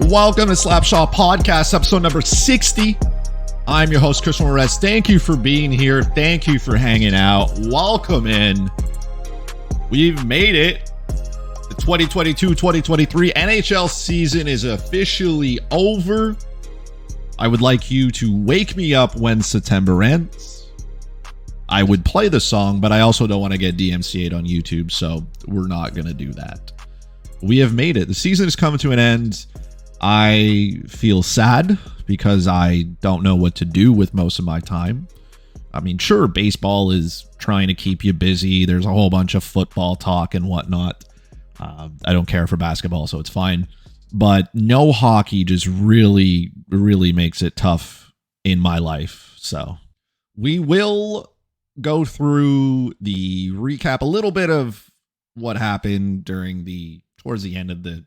Welcome to Slapshot Podcast, episode number 60. I'm your host, Christopher Morais. Thank you for being here. Thank you for hanging out. Welcome in. We've made it. The 2022-2023 NHL season is officially over. I would like you to wake me up when September ends. I would play the song, but I also don't want to get DMCA'd on YouTube, so we're not going to do that. We have made it. The season is coming to an end. I feel sad because I don't know what to do with most of my time. I mean, sure, baseball is trying to keep you busy. There's a whole bunch of football talk and whatnot. I don't care for basketball, so it's fine. But no hockey just really makes it tough in my life. So we will go through the recap, a little bit of what happened towards the end of the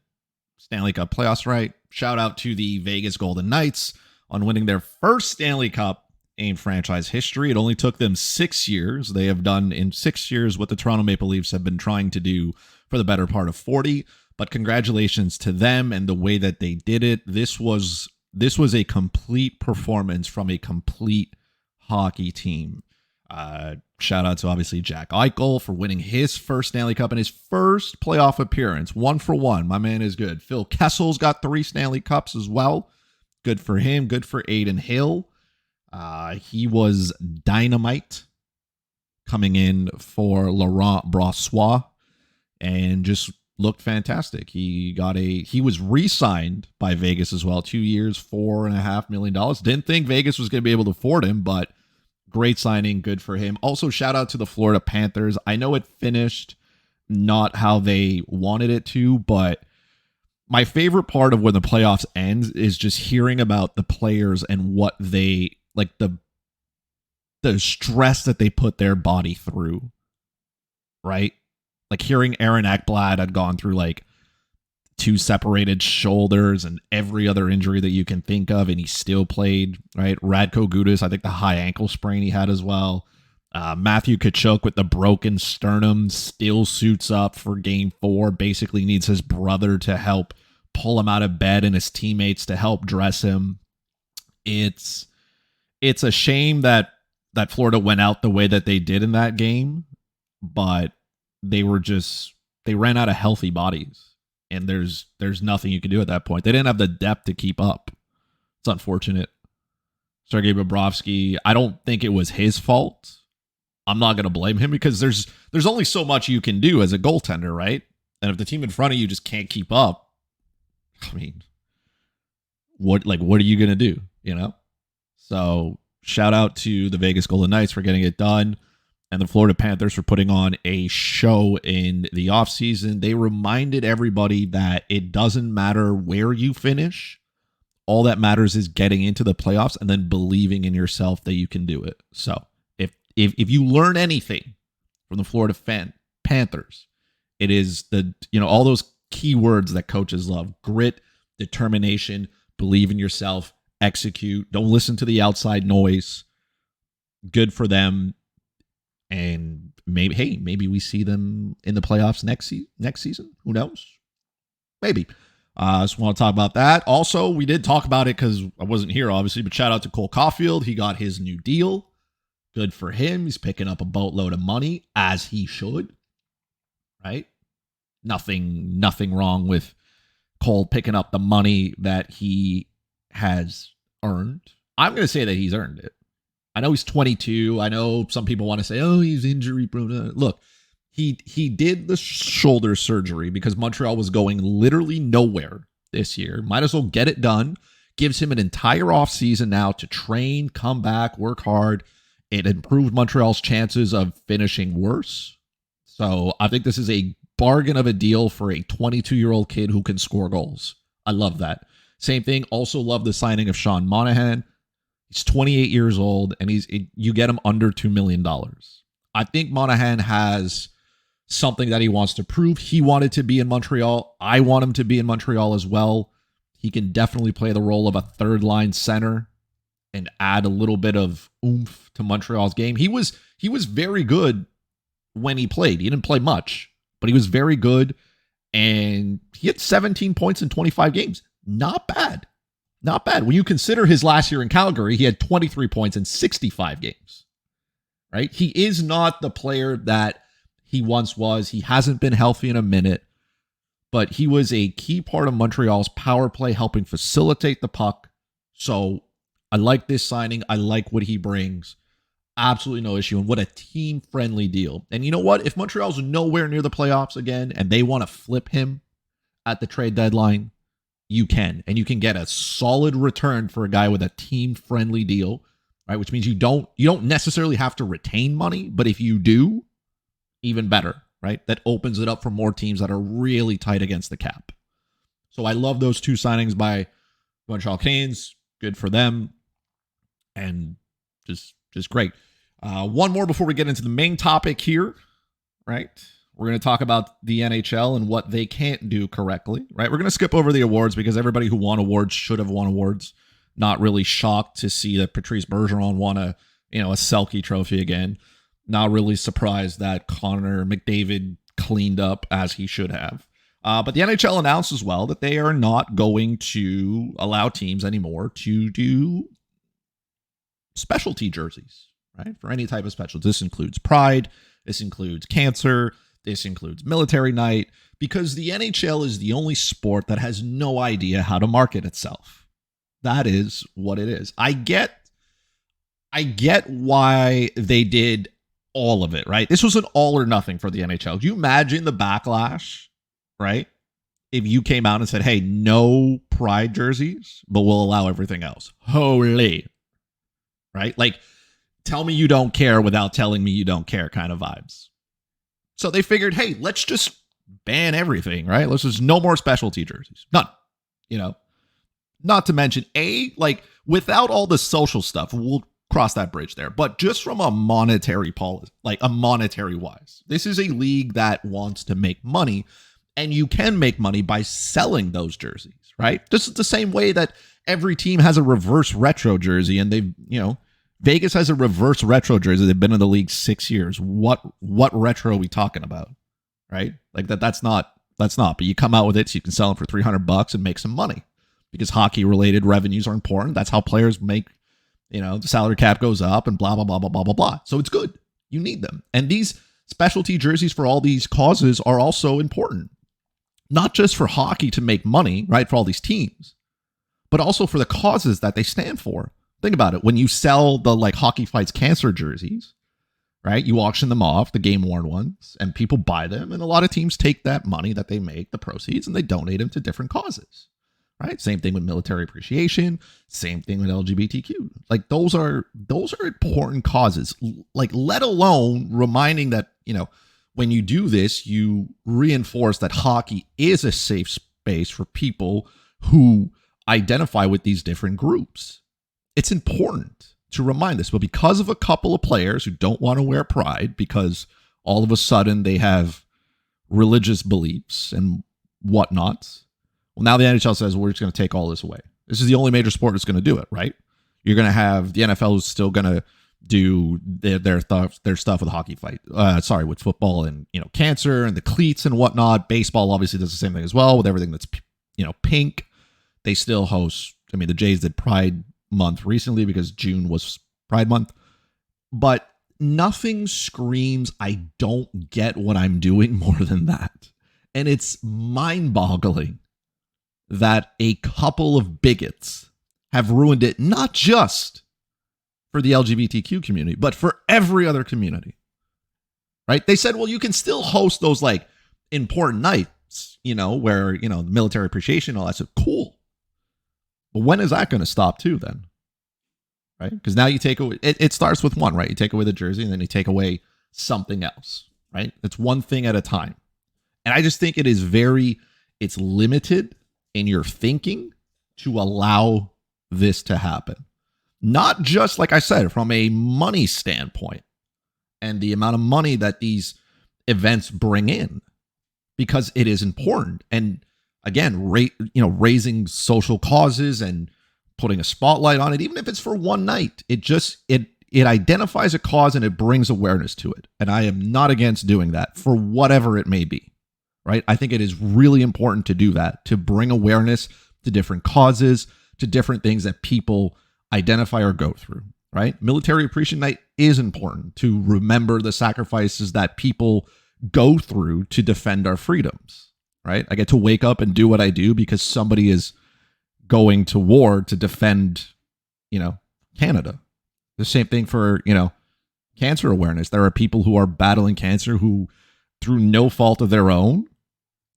Stanley Cup playoffs, right? Shout out to the Vegas Golden Knights on winning their first Stanley Cup in franchise history. It only took them 6 years. They have done in 6 years what the Toronto Maple Leafs have been trying to do for the better part of 40. But congratulations to them and the way that they did it. This was a complete performance from a complete hockey team. Shout out to obviously Jack Eichel for winning his first Stanley Cup in his first playoff appearance. 1 for 1. My man is good. Phil Kessel's got 3 Stanley Cups as well. Good for him. Good for Aiden Hill. He was dynamite coming in for Laurent Brossoit and just looked fantastic. He was re-signed by Vegas as well. 2 years, $4.5 million. Didn't think Vegas was going to be able to afford him, but great signing. Good for him. Also, shout out to the Florida Panthers. I know it finished not how they wanted it to, but my favorite part of when the playoffs ends is just hearing about the players and what they, like the stress that they put their body through, right? Like hearing Aaron Ekblad had gone through like 2 separated shoulders and every other injury that you can think of, and he still played, right? Radko Gudas, I think the high ankle sprain he had as well. Matthew Tkachuk with the broken sternum still suits up for game 4, basically needs his brother to help pull him out of bed and his teammates to help dress him. It's a shame that Florida went out the way that they did in that game, but they ran out of healthy bodies. And there's nothing you can do at that point. They didn't have the depth to keep up. It's unfortunate. Sergei Bobrovsky, I don't think it was his fault. I'm not going to blame him because there's only so much you can do as a goaltender, right? And if the team in front of you just can't keep up, I mean, what are you going to do, you know? So shout out to the Vegas Golden Knights for getting it done. And the Florida Panthers for putting on a show in the offseason. They reminded everybody that it doesn't matter where you finish. All that matters is getting into the playoffs and then believing in yourself that you can do it. So if you learn anything from the Florida Panthers, it is all those key words that coaches love: grit, determination, believe in yourself, execute, don't listen to the outside noise. Good for them. And maybe we see them in the playoffs next season. Who knows? Maybe. I just want to talk about that. Also, we did talk about it because I wasn't here, obviously, but shout out to Cole Caulfield. He got his new deal. Good for him. He's picking up a boatload of money, as he should. Right? Nothing wrong with Cole picking up the money that he has earned. I'm going to say that he's earned it. I know he's 22. I know some people want to say, oh, he's injury prone. Look, he did the shoulder surgery because Montreal was going literally nowhere this year. Might as well get it done. Gives him an entire offseason now to train, come back, work hard. It improved Montreal's chances of finishing worse. So I think this is a bargain of a deal for a 22-year-old kid who can score goals. I love that. Same thing. Also love the signing of Sean Monahan. He's 28 years old, and you get him under $2 million. I think Monahan has something that he wants to prove. He wanted to be in Montreal. I want him to be in Montreal as well. He can definitely play the role of a third-line center and add a little bit of oomph to Montreal's game. He was very good when he played. He didn't play much, but he was very good, and he had 17 points in 25 games. not bad. Not bad. When you consider his last year in Calgary, he had 23 points in 65 games, right? He is not the player that he once was. He hasn't been healthy in a minute, but he was a key part of Montreal's power play, helping facilitate the puck. So I like this signing. I like what he brings. Absolutely no issue. And what a team-friendly deal. And you know what? If Montreal's nowhere near the playoffs again and they want to flip him at the trade deadline, you can. And you can get a solid return for a guy with a team-friendly deal, right? Which means you don't necessarily have to retain money, but if you do, even better, right? That opens it up for more teams that are really tight against the cap. So I love those two signings by Montreal Canadiens. Good for them. And just great. One more before we get into the main topic here, right? We're going to talk about the NHL and what they can't do correctly, right? We're going to skip over the awards because everybody who won awards should have won awards. Not really shocked to see that Patrice Bergeron won a Selke trophy again. Not really surprised that Connor McDavid cleaned up as he should have. But the NHL announced as well that they are not going to allow teams anymore to do specialty jerseys, right? For any type of special. This includes Pride. This includes Cancer. This includes Military Night, because the NHL is the only sport that has no idea how to market itself. That is what it is. I get why they did all of it, right? This was an all or nothing for the NHL. Do you imagine the backlash, right? If you came out and said, hey, no Pride jerseys, but we'll allow everything else. Holy, right? Like, tell me you don't care without telling me you don't care kind of vibes. So they figured, hey, let's just ban everything, right? Let's just no more specialty jerseys. None. Not to mention, like without all the social stuff, we'll cross that bridge there. But just from a monetary policy, like a monetary wise, this is a league that wants to make money, and you can make money by selling those jerseys, right? This is the same way that every team has a reverse retro jersey, and they've, Vegas has a reverse retro jersey. They've been in the league 6 years. What retro are we talking about? Right? Like that's not, but you come out with it so you can sell them for $300 and make some money, because hockey related revenues are important. That's how players make, the salary cap goes up and blah, blah, blah, blah, blah, blah, blah. So it's good. You need them. And these specialty jerseys for all these causes are also important, not just for hockey to make money, right? For all these teams, but also for the causes that they stand for. Think about it. When you sell the Hockey Fights Cancer jerseys, right? You auction them off, the game worn ones, and people buy them. And a lot of teams take that money that they make, the proceeds, and they donate them to different causes, right? Same thing with military appreciation. Same thing with LGBTQ. Like those are important causes. Like, let alone reminding that, when you do this, you reinforce that hockey is a safe space for people who identify with these different groups. It's important to remind this, but because of a couple of players who don't want to wear Pride because all of a sudden they have religious beliefs and whatnot, well, now the NHL says, we're just going to take all this away. This is the only major sport that's going to do it, right? You're going to have the NFL who's still going to do their stuff with hockey fight, with football and, cancer and the cleats and whatnot. Baseball obviously does the same thing as well with everything that's, pink. They still host, the Jays did Pride Month recently because June was Pride Month, but nothing screams I don't get what I'm doing more than that. And it's mind-boggling that a couple of bigots have ruined it, not just for the LGBTQ community, but for every other community, right? They said, well, you can still host those important nights, where, military appreciation, all that stuff. Cool. But when is that going to stop too then? Right? Because now you take away, it starts with one, right? You take away the jersey and then you take away something else, right? It's one thing at a time. And I just think it's limited in your thinking to allow this to happen. Not just, like I said, from a money standpoint and the amount of money that these events bring in, because it is important. And again, raising social causes and putting a spotlight on it, even if it's for one night, it identifies a cause and it brings awareness to it. And I am not against doing that for whatever it may be, right? I think it is really important to do that, to bring awareness to different causes, to different things that people identify or go through, right? Military Appreciation Night is important to remember the sacrifices that people go through to defend our freedoms, right? I get to wake up and do what I do because somebody is going to war to defend, Canada. The same thing for, cancer awareness. There are people who are battling cancer who, through no fault of their own,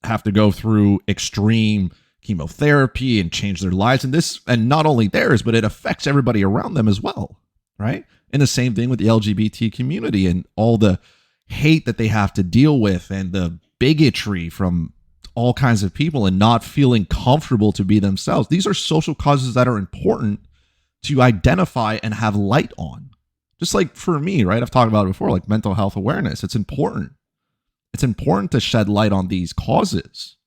have to go through extreme chemotherapy and change their lives. And not only theirs, but it affects everybody around them as well, right? And the same thing with the LGBT community and all the hate that they have to deal with and the bigotry from all kinds of people and not feeling comfortable to be themselves. These are social causes that are important to identify and have light on. Just like for me, right? I've talked about it before, like mental health awareness. It's important. It's important to shed light on these causes.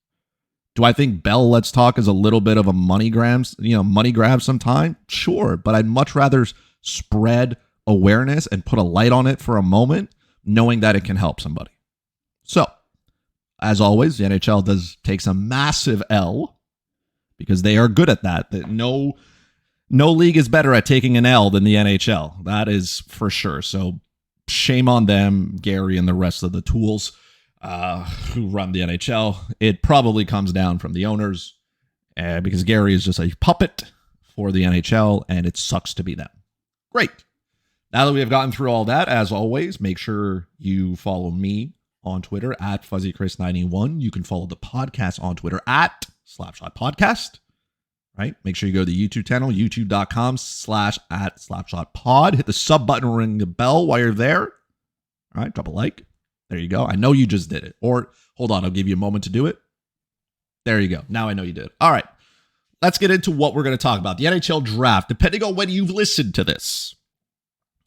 Do I think Bell Let's Talk is a little bit of a money grab sometime? Sure, but I'd much rather spread awareness and put a light on it for a moment, knowing that it can help somebody. So, as always, the NHL does takes a massive L because they are good at that. No league is better at taking an L than the NHL. That is for sure. So shame on them, Gary, and the rest of the tools who run the NHL. It probably comes down from the owners because Gary is just a puppet for the NHL, and it sucks to be them. Great. Now that we have gotten through all that, as always, make sure you follow me on Twitter at FuzzyChris91. You can follow the podcast on Twitter at SlapshotPodcast. Right? Make sure you go to the YouTube channel, youtube.com/@SlapshotPod. Hit the sub button, ring the bell while you're there. All right, drop a like. There you go. I know you just did it. Or hold on, I'll give you a moment to do it. There you go. Now I know you did. All right, let's get into what we're going to talk about. The NHL draft, depending on when you've listened to this.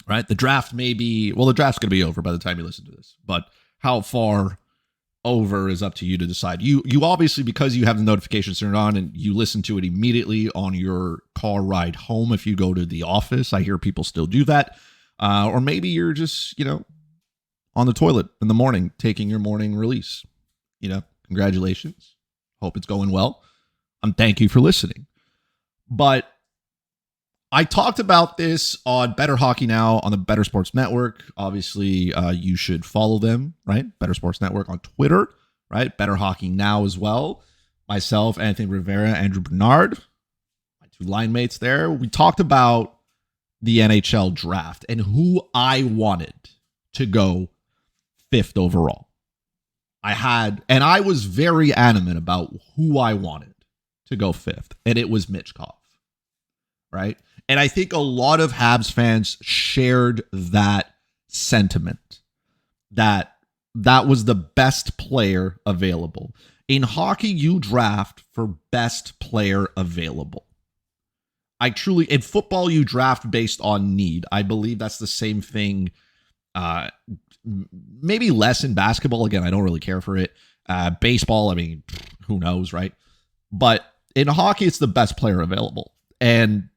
Right? The draft may be, the draft's going to be over by the time you listen to this. But how far over is up to you to decide. You obviously, because you have the notifications turned on and you listen to it immediately on your car ride home if you go to the office. I hear people still do that. Or maybe you're just, on the toilet in the morning, taking your morning release. Congratulations. Hope it's going well. Thank you for listening. But I talked about this on Better Hockey Now on the Better Sports Network. Obviously, you should follow them, right? Better Sports Network on Twitter, right? Better Hockey Now as well. Myself, Anthony Rivera, Andrew Bernard, my two line mates there. We talked about the NHL draft and who I wanted to go 5th overall. I was very adamant about who I wanted to go 5th, and it was Michkov, right? And I think a lot of Habs fans shared that sentiment, that was the best player available. In hockey, you draft for best player available. In football, you draft based on need. I believe that's the same thing, maybe less in basketball. Again, I don't really care for it. Baseball, who knows, right? But in hockey, it's the best player available. And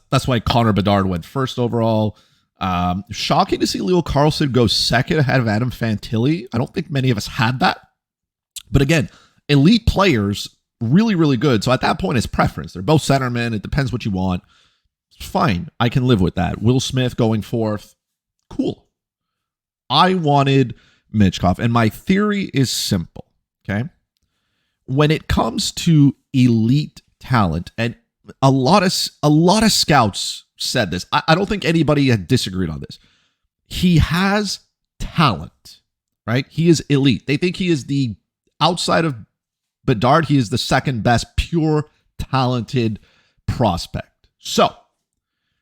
that's why Connor Bedard went 1st overall. Shocking to see Leo Carlson go 2nd ahead of Adam Fantilli. I don't think many of us had that. But again, elite players, really, really good. So at that point, it's preference. They're both centermen. It depends what you want. It's fine. I can live with that. Will Smith going 4th. Cool. I wanted Michkov. And my theory is simple. Okay. When it comes to elite talent, and a lot of scouts said this. I don't think anybody had disagreed on this. He has talent, right? He is elite. They think he is outside of Bedard, he is the second best pure talented prospect. So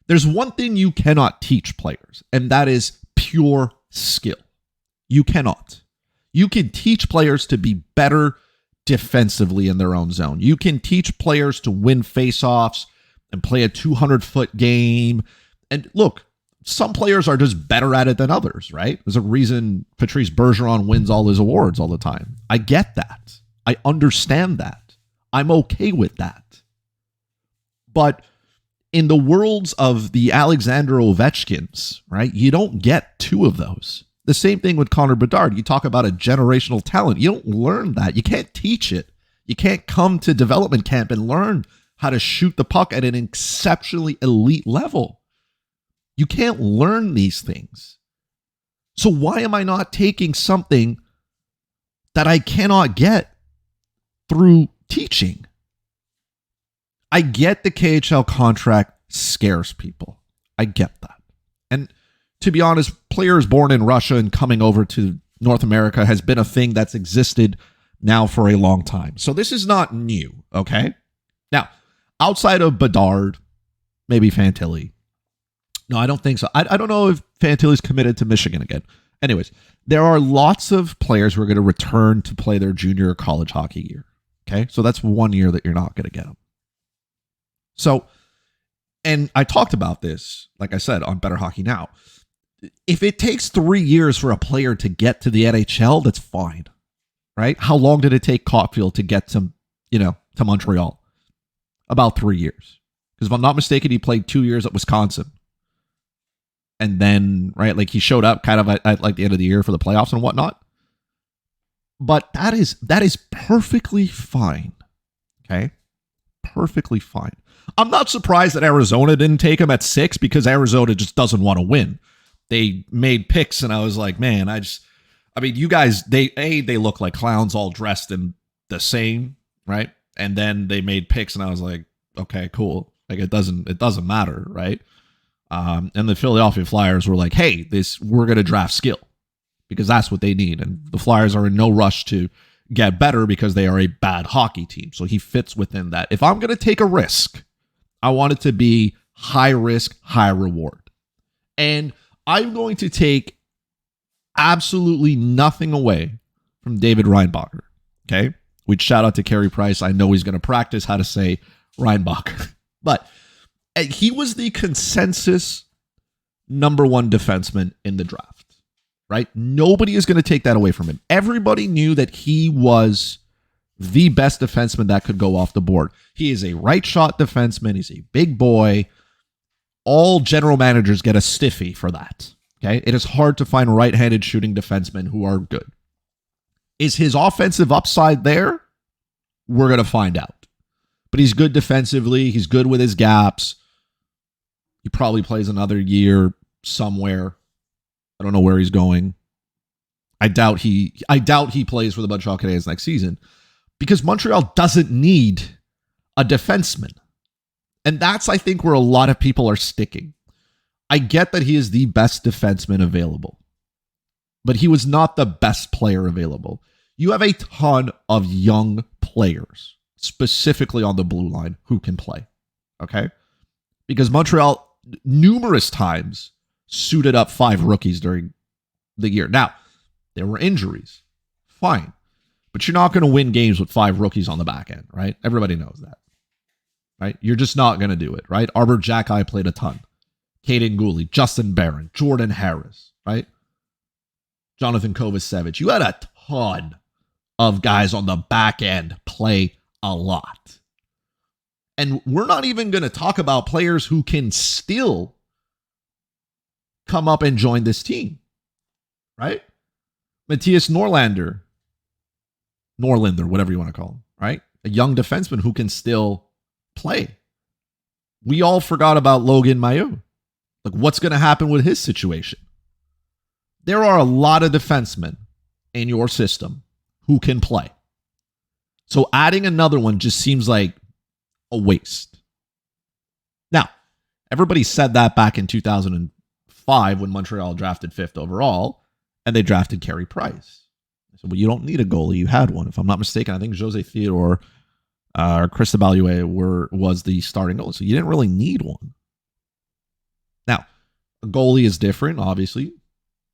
there's one thing you cannot teach players, and that is pure skill. You cannot. You can teach players to be better defensively in their own zone. You can teach players to win faceoffs and play a 200-foot game. And look, some players are just better at it than others, right? There's a reason Patrice Bergeron wins all his awards all the time. I get that. I understand that. I'm okay with that. But in the worlds of the Alexander Ovechkins, right, you don't get 2 of those. The same thing with Connor Bedard. You talk about a generational talent. You don't learn that. You can't teach it. You can't come to development camp and learn how to shoot the puck at an exceptionally elite level. You can't learn these things. So why am I not taking something that I cannot get through teaching? I get the KHL contract scares people. I get that. And to be honest, players born in Russia and coming over to North America has been a thing that's existed now for a long time. So this is not new, okay? Now, outside of Bedard, maybe Fantilli. No, I don't think so. I don't know if Fantilli's committed to Michigan again. Anyways, there are lots of players who are going to return to play their junior college hockey year, okay? So that's 1 year that you're not going to get them. So, and I talked about this, like I said, on Better Hockey Now. If it takes 3 years for a player to get to the NHL, that's fine, right? How long did it take Caulfield to get to Montreal? About 3 years. Because if I'm not mistaken, he played 2 years at Wisconsin. And then, right, like he showed up kind of at like the end of the year for the playoffs and whatnot. But that is perfectly fine, okay? Perfectly fine. I'm not surprised that Arizona didn't take him at 6 because Arizona just doesn't want to win. They made picks and I was like, man, you guys, they look like clowns all dressed in the same, right? And then they made picks and I was like, okay, cool. Like it doesn't matter, right? And the Philadelphia Flyers were like, hey, we're going to draft skill because that's what they need. And the Flyers are in no rush to get better because they are a bad hockey team. So he fits within that. If I'm going to take a risk, I want it to be high risk, high reward. And I'm going to take absolutely nothing away from David Reinbacher. Okay? We'd shout out to Carey Price. I know he's going to practice how to say Reinbacher. But he was the consensus number 1 defenseman in the draft, right? Nobody is going to take that away from him. Everybody knew that he was the best defenseman that could go off the board. He is a right shot defenseman. He's a big boy. All general managers get a stiffy for that. Okay. It is hard to find right-handed shooting defensemen who are good. Is his offensive upside there? We're going to find out. But he's good defensively. He's good with his gaps. He probably plays another year somewhere. I don't know where he's going. I doubt he plays for the Montreal Canadiens next season because Montreal doesn't need a defenseman. And that's, I think, where a lot of people are sticking. I get that he is the best defenseman available, but he was not the best player available. You have a ton of young players, specifically on the blue line, who can play. Okay? Because Montreal numerous times suited up 5 rookies during the year. Now, there were injuries. Fine. But you're not going to win games with 5 rookies on the back end, right? Everybody knows that. Right? You're just not going to do it, right? Arbor Jacki played a ton. Caden Gooley, Justin Barron, Jordan Harris, right? Jonathan Kovacevic. You had a ton of guys on the back end play a lot. And we're not even going to talk about players who can still come up and join this team, right? Matthias Norlinder, whatever you want to call him, right? A young defenseman who can still play. We all forgot about Logan Mailloux. Like, what's going to happen with his situation? There are a lot of defensemen in your system who can play. So adding another one just seems like a waste. Now, everybody said that back in 2005 when Montreal drafted 5th overall, and they drafted Carey Price. I said, well, you don't need a goalie. You had one. If I'm not mistaken, I think Jose Theodore or Chris Evalué was the starting goalie. So you didn't really need one. Now, a goalie is different, obviously.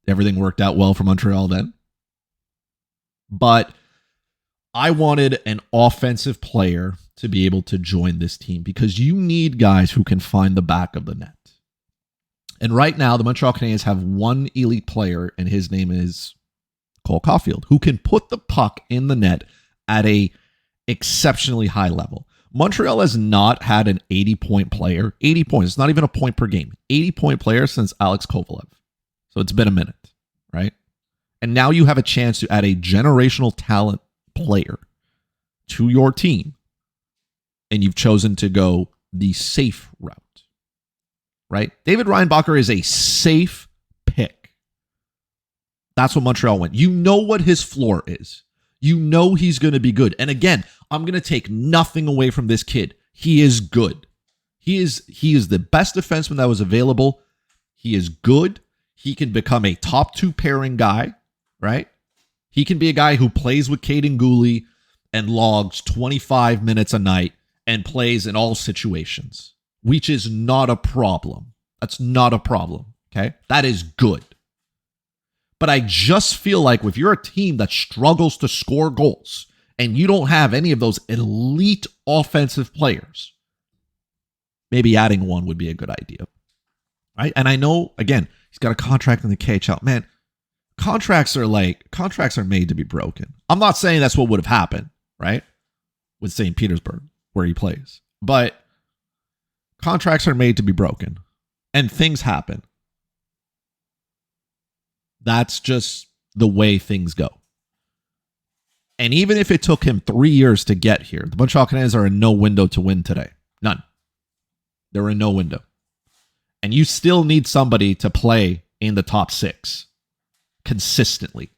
Everything worked out well for Montreal then. But I wanted an offensive player to be able to join this team because you need guys who can find the back of the net. And right now, the Montreal Canadiens have one elite player, and his name is Cole Caulfield, who can put the puck in the net at a exceptionally high level. Montreal has not had an 80-point player. 80 points. It's not even a point per game. 80-point player since Alex Kovalev. So it's been a minute, right? And now you have a chance to add a generational talent player to your team, and you've chosen to go the safe route, right? David Reinbacher is a safe pick. That's what Montreal went. You know what his floor is. You know he's going to be good. And again, I'm going to take nothing away from this kid. He is good. He is the best defenseman that was available. He is good. He can become a top 2 pairing guy, right? He can be a guy who plays with Caden Gooley and logs 25 minutes a night and plays in all situations, which is not a problem. That's not a problem, okay? That is good. But I just feel like if you're a team that struggles to score goals and you don't have any of those elite offensive players, maybe adding one would be a good idea, right? And I know, again, he's got a contract in the KHL. Man, contracts are made to be broken. I'm not saying that's what would have happened, right? With St. Petersburg, where he plays. But contracts are made to be broken. And things happen. That's just the way things go. And even if it took him 3 years to get here, the Montreal Canadiens are in no window to win today. None. They're in no window. And you still need somebody to play in the top 6 consistently.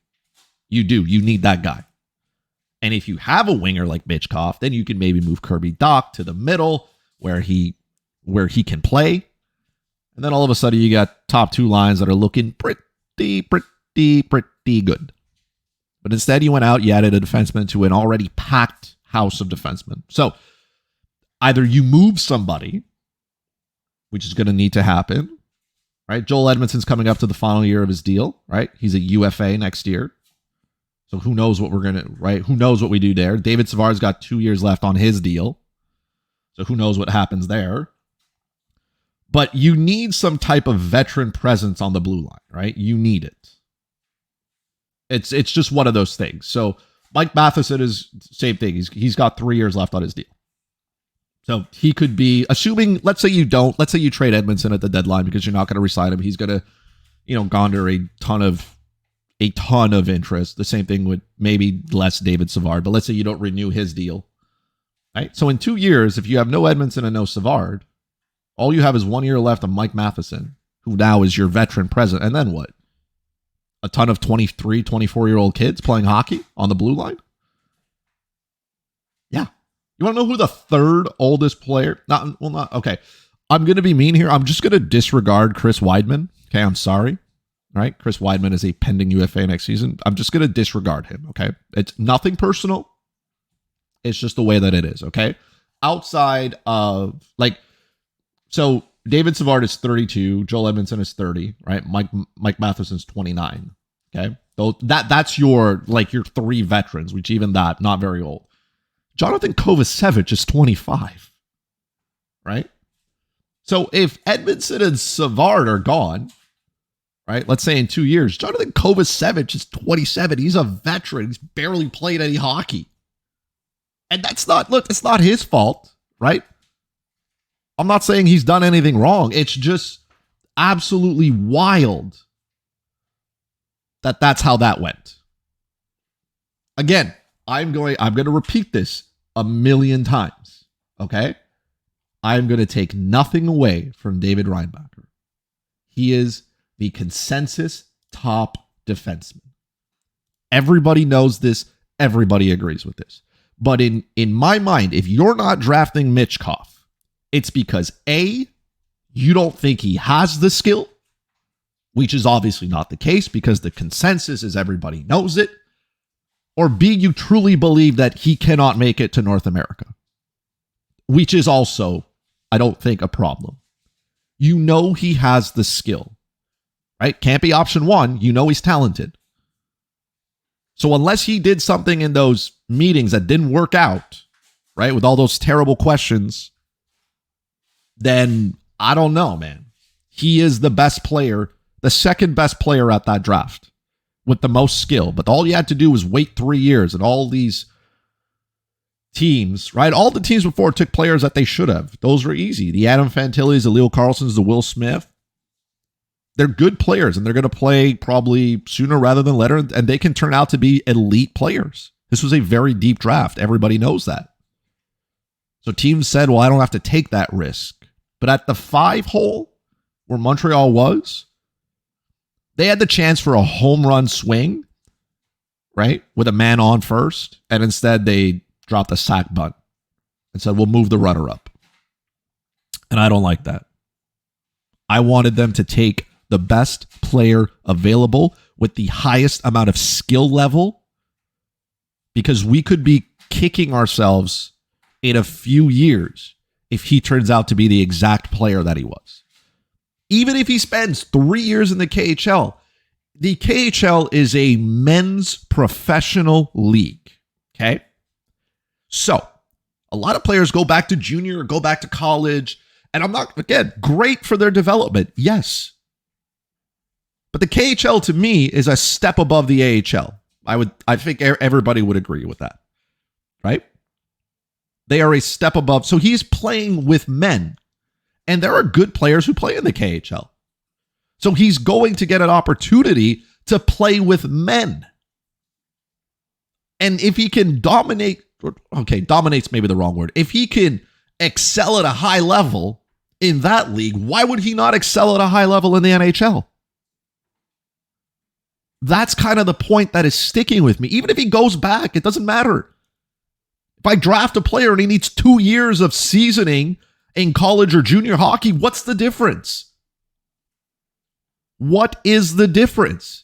You do. You need that guy. And if you have a winger like Michkov, then you can maybe move Kirby Dach to the middle where he can play. And then all of a sudden you got top 2 lines that are looking pretty good. But instead you went out, you added a defenseman to an already packed house of defensemen. So either you move somebody, which is going to need to happen, right? Joel Edmondson's coming up to the final year of his deal, right? He's a UFA next year. So who knows what we're going to, right? Who knows what we do there? David Savard's got 2 years left on his deal. So who knows what happens there? But you need some type of veteran presence on the blue line, right? You need it. It's just one of those things. So Mike Matheson is same thing. He's got 3 years left on his deal. So he could be, assuming, let's say you trade Edmondson at the deadline because you're not going to re-sign him. He's going to, garner a ton of interest. The same thing with maybe less David Savard, but let's say you don't renew his deal, right? So in 2 years, if you have no Edmondson and no Savard, all you have is 1 year left of Mike Matheson, who now is your veteran present. And then what? A ton of 23, 24-year-old kids playing hockey on the blue line? Yeah. You want to know who the third oldest player? Okay. I'm going to be mean here. I'm just going to disregard Chris Weidman. Okay, I'm sorry. All right, Chris Weidman is a pending UFA next season. I'm just going to disregard him, okay? It's nothing personal. It's just the way that it is, okay? Outside of, so David Savard is 32. Joel Edmondson is 30, right? Mike Matheson's 29, okay? So that's your 3 veterans, which even that, not very old. Jonathan Kovacevic is 25, right? So if Edmondson and Savard are gone, right, let's say in 2 years, Jonathan Kovacevic is 27. He's a veteran. He's barely played any hockey. And it's not his fault, right? I'm not saying he's done anything wrong. It's just absolutely wild that that's how that went. Again, I'm going to repeat this a million times, okay? I'm going to take nothing away from David Reinbacher. He is the consensus top defenseman. Everybody knows this. Everybody agrees with this. But in my mind, if you're not drafting Michkov, it's because A, you don't think he has the skill, which is obviously not the case because the consensus is everybody knows it, or B, you truly believe that he cannot make it to North America, which is also, I don't think, a problem. You know he has the skill, right? Can't be option 1. You know he's talented. So unless he did something in those meetings that didn't work out, right, with all those terrible questions, then I don't know, man. He is the best player, the second best player at that draft with the most skill. But all you had to do was wait 3 years, and all these teams, right? All the teams before took players that they should have. Those were easy. The Adam Fantillis, the Leo Carlsons, the Will Smith. They're good players, and they're going to play probably sooner rather than later, and they can turn out to be elite players, This was a very deep draft. Everybody knows that. So teams said, well, I don't have to take that risk. But at the 5 hole where Montreal was, they had the chance for a home run swing, right? With a man on first. And instead they dropped a sack bunt and said, we'll move the runner up. And I don't like that. I wanted them to take the best player available with the highest amount of skill level, because we could be kicking ourselves in a few years if he turns out to be the exact player that he was. Even if he spends 3 years in the KHL is a men's professional league. Okay? So, a lot of players go back to junior or go back to college, and I'm not, again, great for their development. Yes. But the KHL to me is a step above the AHL. I think everybody would agree with that. Right? They are a step above. So he's playing with men. And there are good players who play in the KHL. So he's going to get an opportunity to play with men. And if he can dominate, okay, dominate's maybe the wrong word. If he can excel at a high level in that league, why would he not excel at a high level in the NHL? That's kind of the point that is sticking with me. Even if he goes back, it doesn't matter. If I draft a player and he needs 2 years of seasoning in college or junior hockey, what's the difference? What is the difference?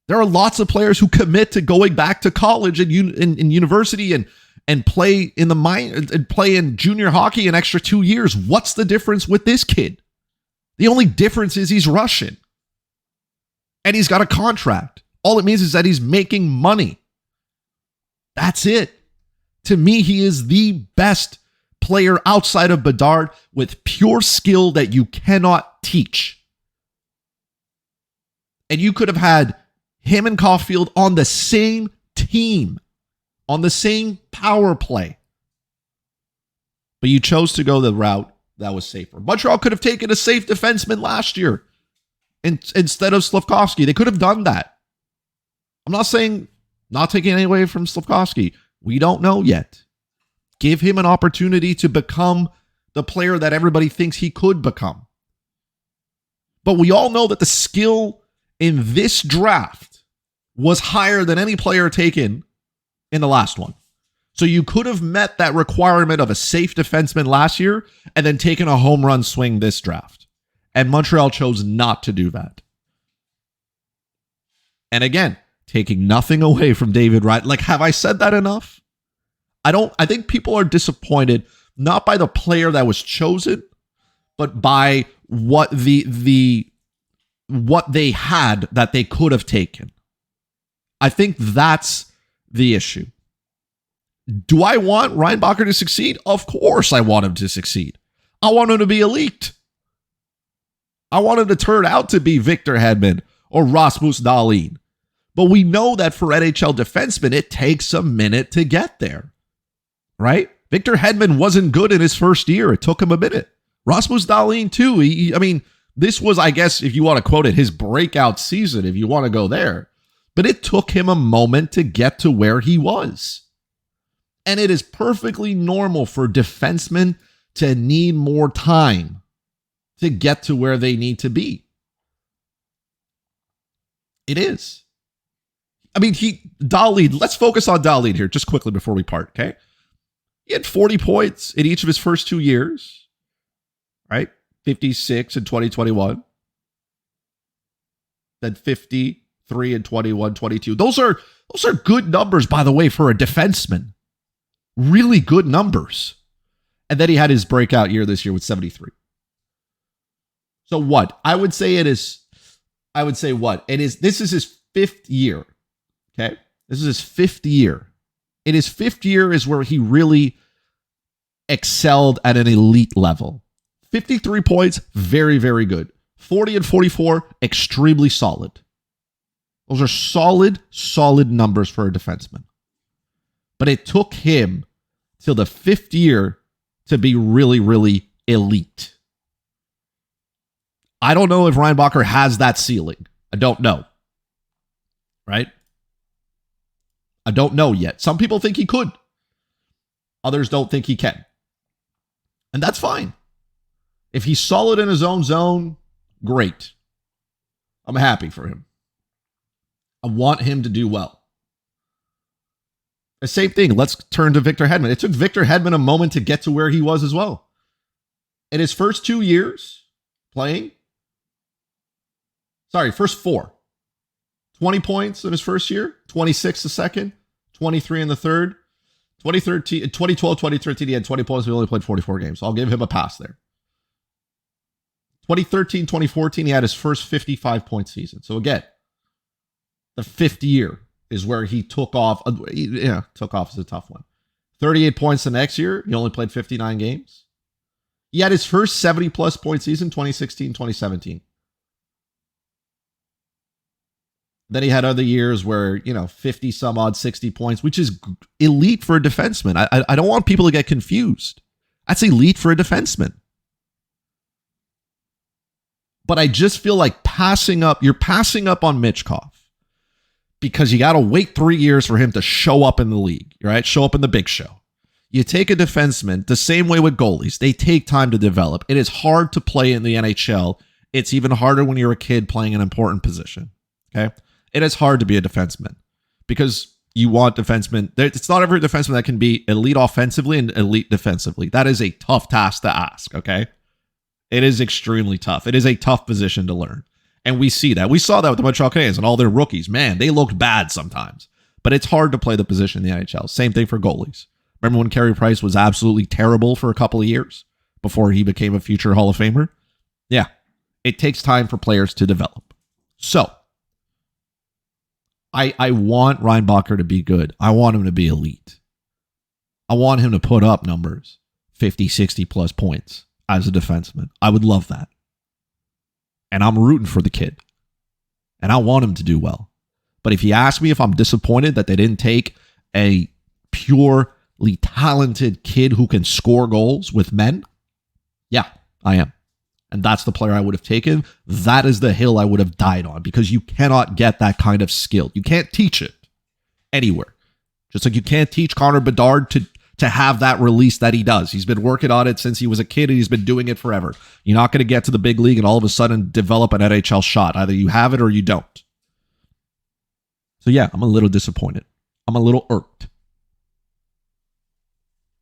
There are lots of players who commit to going back to college and in university and play in and play in junior hockey an extra 2 years. What's the difference with this kid? The only difference is he's Russian. And he's got a contract. All it means is that he's making money. That's it. To me, he is the best player outside of Bedard with pure skill that you cannot teach. And you could have had him and Caulfield on the same team, on the same power play. But you chose to go the route that was safer. Montreal could have taken a safe defenseman last year instead of Slafkovsky. They could have done that. I'm not saying not taking any away from Slafkovsky. We don't know yet. Give him an opportunity to become the player that everybody thinks he could become. But we all know that the skill in this draft was higher than any player taken in the last one. So you could have met that requirement of a safe defenseman last year and then taken a home run swing this draft. And Montreal chose not to do that. And again, taking nothing away from David Reinbacher. Like, have I said that enough? I think people are disappointed, not by the player that was chosen, but by what what they had that they could have taken. I think that's the issue. Do I want Reinbacher to succeed? Of course I want him to succeed. I want him to be elite. I want him to turn out to be Victor Hedman or Rasmus Dahlin. But we know that for NHL defensemen, it takes a minute to get there. Right? Victor Hedman wasn't good in his first year. It took him a minute. Rasmus Dahlin too. This was, I guess, if you want to quote it, his breakout season, if you want to go there. But it took him a moment to get to where he was. And it is perfectly normal for defensemen to need more time to get to where they need to be. It is. Dahlin, let's focus on Dahlin here just quickly before we part, okay? He had 40 points in each of his first 2 years, right? 56 in 2021. Then 53 in 21-22. Those are good numbers, by the way, for a defenseman. Really good numbers. And then he had his breakout year this year with 73. So what? This is his 5th year. Okay? This is his 5th year. In his 5th year is where he really excelled at an elite level. 53 points, very, very good. 40 and 44, extremely solid. Those are solid numbers for a defenseman. But it took him till the 5th year to be really, really elite. I don't know if Reinbacher has that ceiling. I don't know. Right? I don't know yet. Some people think he could. Others don't think he can. And that's fine. If he's solid in his own zone, great. I'm happy for him. I want him to do well. The same thing. Let's turn to Victor Hedman. It took Victor Hedman a moment to get to where he was as well. In his first 2 years playing, first 4. 20 points in his first year, 26 the second, 23 in the third. 2012, 2013, he had 20 points. We only played 44 games. So I'll give him a pass there. 2013, 2014, he had his first 55-point season. So again, the 5th year is where he took off. Took off is a tough one. 38 points the next year. He only played 59 games. He had his first 70-plus point season, 2016, 2017. Then he had other years where, 50 some odd, 60 points, which is elite for a defenseman. I don't want people to get confused. That's elite for a defenseman. But I just feel like you're passing up on Michkov because you got to wait 3 years for him to show up in the league, right? Show up in the big show. You take a defenseman the same way with goalies. They take time to develop. It is hard to play in the NHL. It's even harder when you're a kid playing an important position. Okay. It is hard to be a defenseman because you want defensemen. It's not every defenseman that can be elite offensively and elite defensively. That is a tough task to ask. Okay. It is extremely tough. It is a tough position to learn. And we see that. We saw that with the Montreal Canadiens and all their rookies. Man, they looked bad sometimes. But it's hard to play the position in the NHL. Same thing for goalies. Remember when Carey Price was absolutely terrible for a couple of years before he became a future Hall of Famer? Yeah, it takes time for players to develop. So, I want Reinbacher to be good. I want him to be elite. I want him to put up numbers, 50, 60 plus points as a defenseman. I would love that. And I'm rooting for the kid. And I want him to do well. But if you ask me if I'm disappointed that they didn't take a purely talented kid who can score goals with men, yeah, I am. And that's the player I would have taken. That is the hill I would have died on because you cannot get that kind of skill. You can't teach it anywhere. Just like you can't teach Connor Bedard to have that release that he does. He's been working on it since he was a kid and he's been doing it forever. You're not going to get to the big league and all of a sudden develop an NHL shot. Either you have it or you don't. So yeah, I'm a little disappointed. I'm a little irked.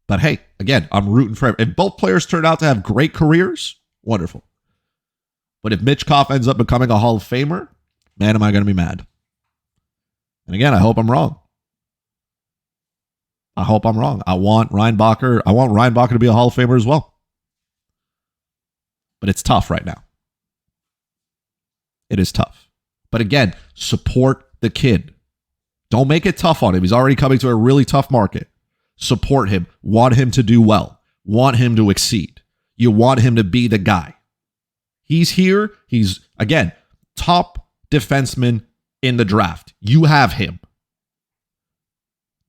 But hey, again, I'm rooting for him. If both players turn out to have great careers, wonderful. But if Michkov ends up becoming a Hall of Famer, man, am I going to be mad. And again, I hope I'm wrong. I hope I'm wrong. I want Reinbacher to be a Hall of Famer as well. But it's tough right now. It is tough. But again, support the kid. Don't make it tough on him. He's already coming to a really tough market. Support him. Want him to do well. Want him to exceed. You want him to be the guy. He's here. He's, again, top defenseman in the draft. You have him.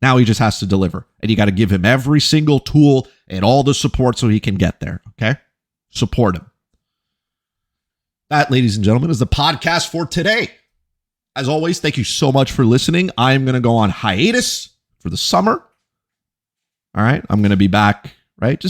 Now he just has to deliver. And you got to give him every single tool and all the support so he can get there. Okay? Support him. That, ladies and gentlemen, is the podcast for today. As always, thank you so much for listening. I'm going to go on hiatus for the summer. All right? I'm going to be back, right?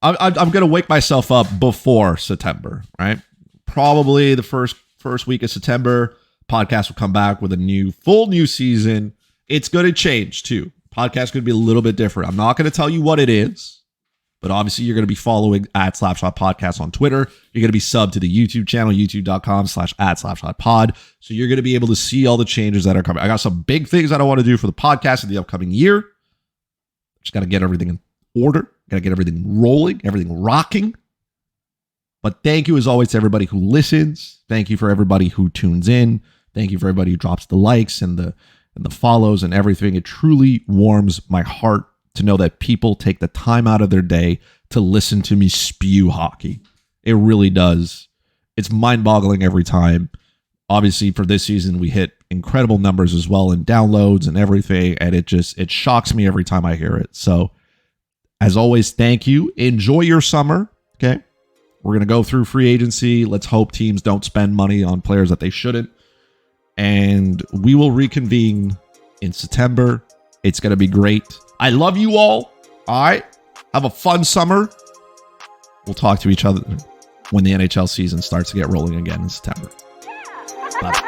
I'm going to wake myself up before September, right? Probably the first week of September, podcast will come back with a full new season. It's going to change too. Podcast could be a little bit different. I'm not going to tell you what it is, but obviously you're going to be following @Slapshot Podcast on Twitter. You're going to be subbed to the YouTube channel, youtube.com/@SlapshotPod. So you're going to be able to see all the changes that are coming. I got some big things that I want to do for the podcast in the upcoming year. Just got to get everything in order. Got to get everything rolling, everything rocking. But thank you as always to everybody who listens. Thank you for everybody who tunes in. Thank you for everybody who drops the likes and the follows and everything. It truly warms my heart to know that people take the time out of their day to listen to me spew hockey. It really does. It's mind-boggling every time. Obviously, for this season, we hit incredible numbers as well in downloads and everything, and it shocks me every time I hear it. So, as always, thank you. Enjoy your summer, okay? We're going to go through free agency. Let's hope teams don't spend money on players that they shouldn't. And we will reconvene in September. It's going to be great. I love you all. All right. Have a fun summer. We'll talk to each other when the NHL season starts to get rolling again in September. Bye.